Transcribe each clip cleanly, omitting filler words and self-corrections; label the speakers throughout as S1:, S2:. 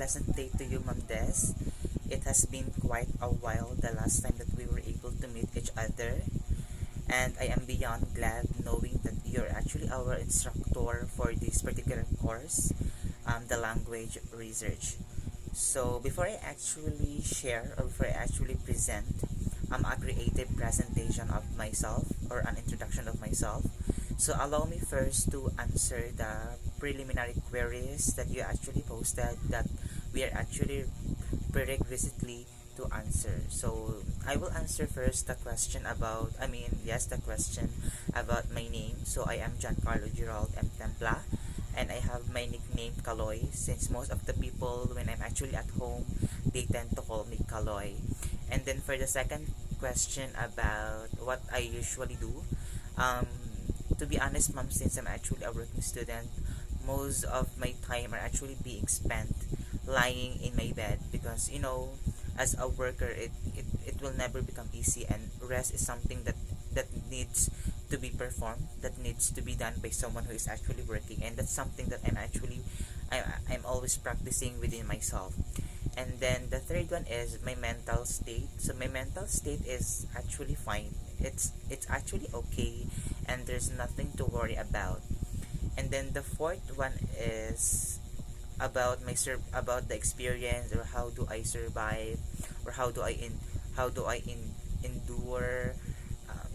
S1: pleasant day to you, Ma'am Des. It has been quite a while the last time that we were able to meet each other, and I am beyond glad knowing that you're actually our instructor for this particular course, the language research. So before I actually share or before I actually present a creative presentation of myself or an introduction of myself, so allow me first to answer the preliminary queries that you actually posted that we are actually prerequisitely to answer. So I will answer first the question about, the question about my name. So I am Giancarlo Gerald M. Templa, and I have my nickname Kaloy, since most of the people when I'm actually at home, they tend to call me Kaloy. And then for the second question about what I usually do, um, to be honest, ma'am, since I'm actually a working student, most of my time are actually being spent lying in my bed because as a worker, it will never become easy, and rest is something that needs to be performed, that needs to be done by someone who is actually working, and that's something that I'm always practicing within myself. And then the third one is my mental state. So my mental state is actually fine. It's actually okay, and there's nothing to worry about. And then the fourth one is about about the experience, or how do I survive, or how do endure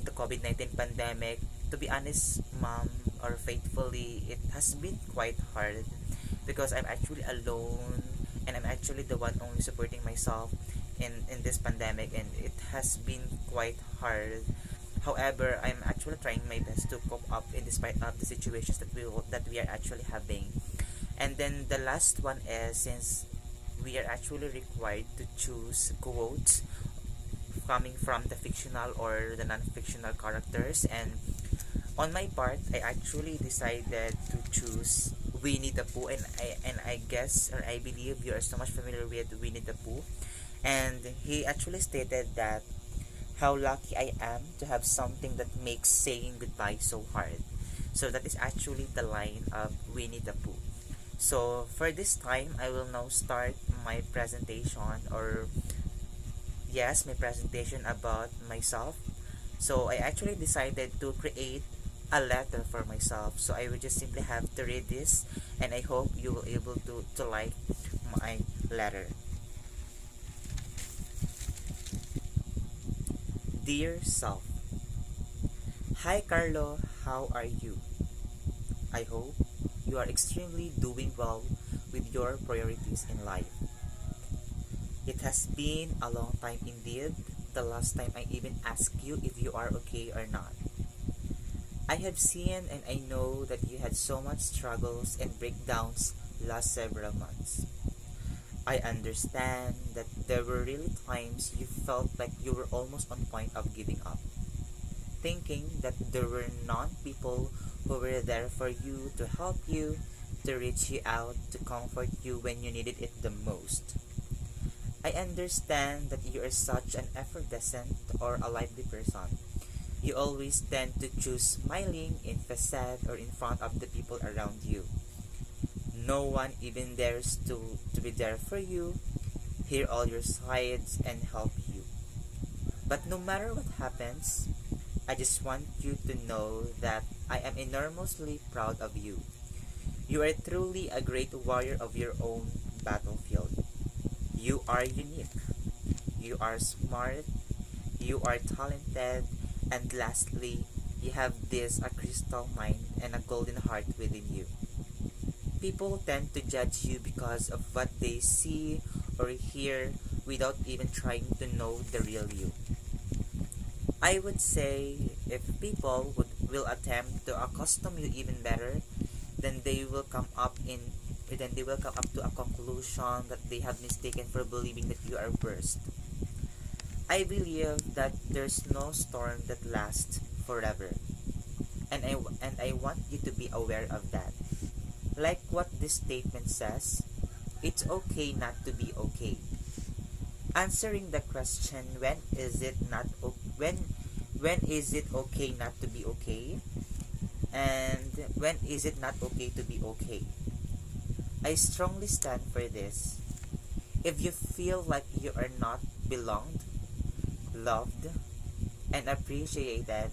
S1: the COVID-19 pandemic. To be honest, mom, or faithfully, it has been quite hard because I'm actually alone, and I'm actually the one only supporting myself in this pandemic, and it has been quite hard. However, I'm actually trying my best to cope up in despite of the situations that we are actually having. And then the last one is, since we are actually required to choose quotes coming from the fictional or the non-fictional characters, and on my part, I actually decided to choose Winnie the Pooh, and I guess, or I believe you are so much familiar with Winnie the Pooh, and he actually stated that how lucky I am to have something that makes saying goodbye so hard. So that is actually the line of Winnie the Pooh. So for this time, I will now start my presentation, or yes, my presentation about myself. So I actually decided to create a letter for myself. So I will just simply have to read this, and I hope you will able to like my letter. Dear self. Hi Carlo, how are you? I hope you are extremely doing well with your priorities in life. It has been a long time indeed, the last time I even asked you if you are okay or not. I have seen and I know that you had so much struggles and breakdowns last several months. I understand that there were really times you felt like you were almost on point of giving up, thinking that there were none people who were there for you, to help you, to reach you out, to comfort you when you needed it the most. I understand that you are such an effervescent or a lively person. You always tend to choose smiling in facade or in front of the people around you. No one even dares to be there for you, hear all your sides, and help you. But no matter what happens, I just want you to know that I am enormously proud of you. You are truly a great warrior of your own battlefield. You are unique. You are smart. You are talented. And lastly, you have this a crystal mind and a golden heart within you. People tend to judge you because of what they see or hear without even trying to know the real you. I would say if people will attempt to accustom you even better, then they will come up to a conclusion that they have mistaken for believing that you are worst. I believe that there's no storm that lasts forever, and I want you to be aware of that. Like what this statement says, it's okay not to be okay. Answering the question, when is it okay not to be okay, and when is it not okay to be okay? I strongly stand for this. If you feel like you are not belonged, loved, and appreciated,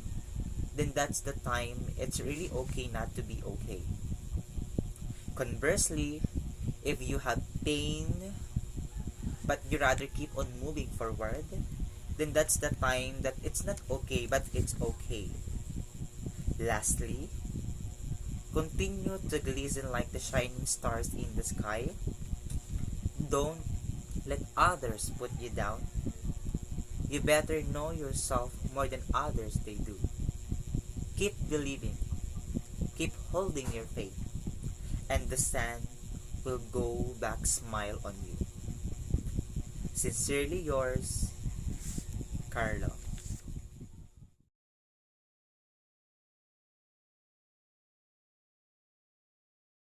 S1: then that's the time it's really okay not to be okay. Conversely, if you have pain but you rather keep on moving forward, then that's the time that it's not okay but it's okay. Lastly, continue to glisten like the shining stars in the sky. Don't let others put you down. You better know yourself more than others they do. Keep believing, keep holding your faith, and the sun will go back smile on you. Sincerely yours, Carlo.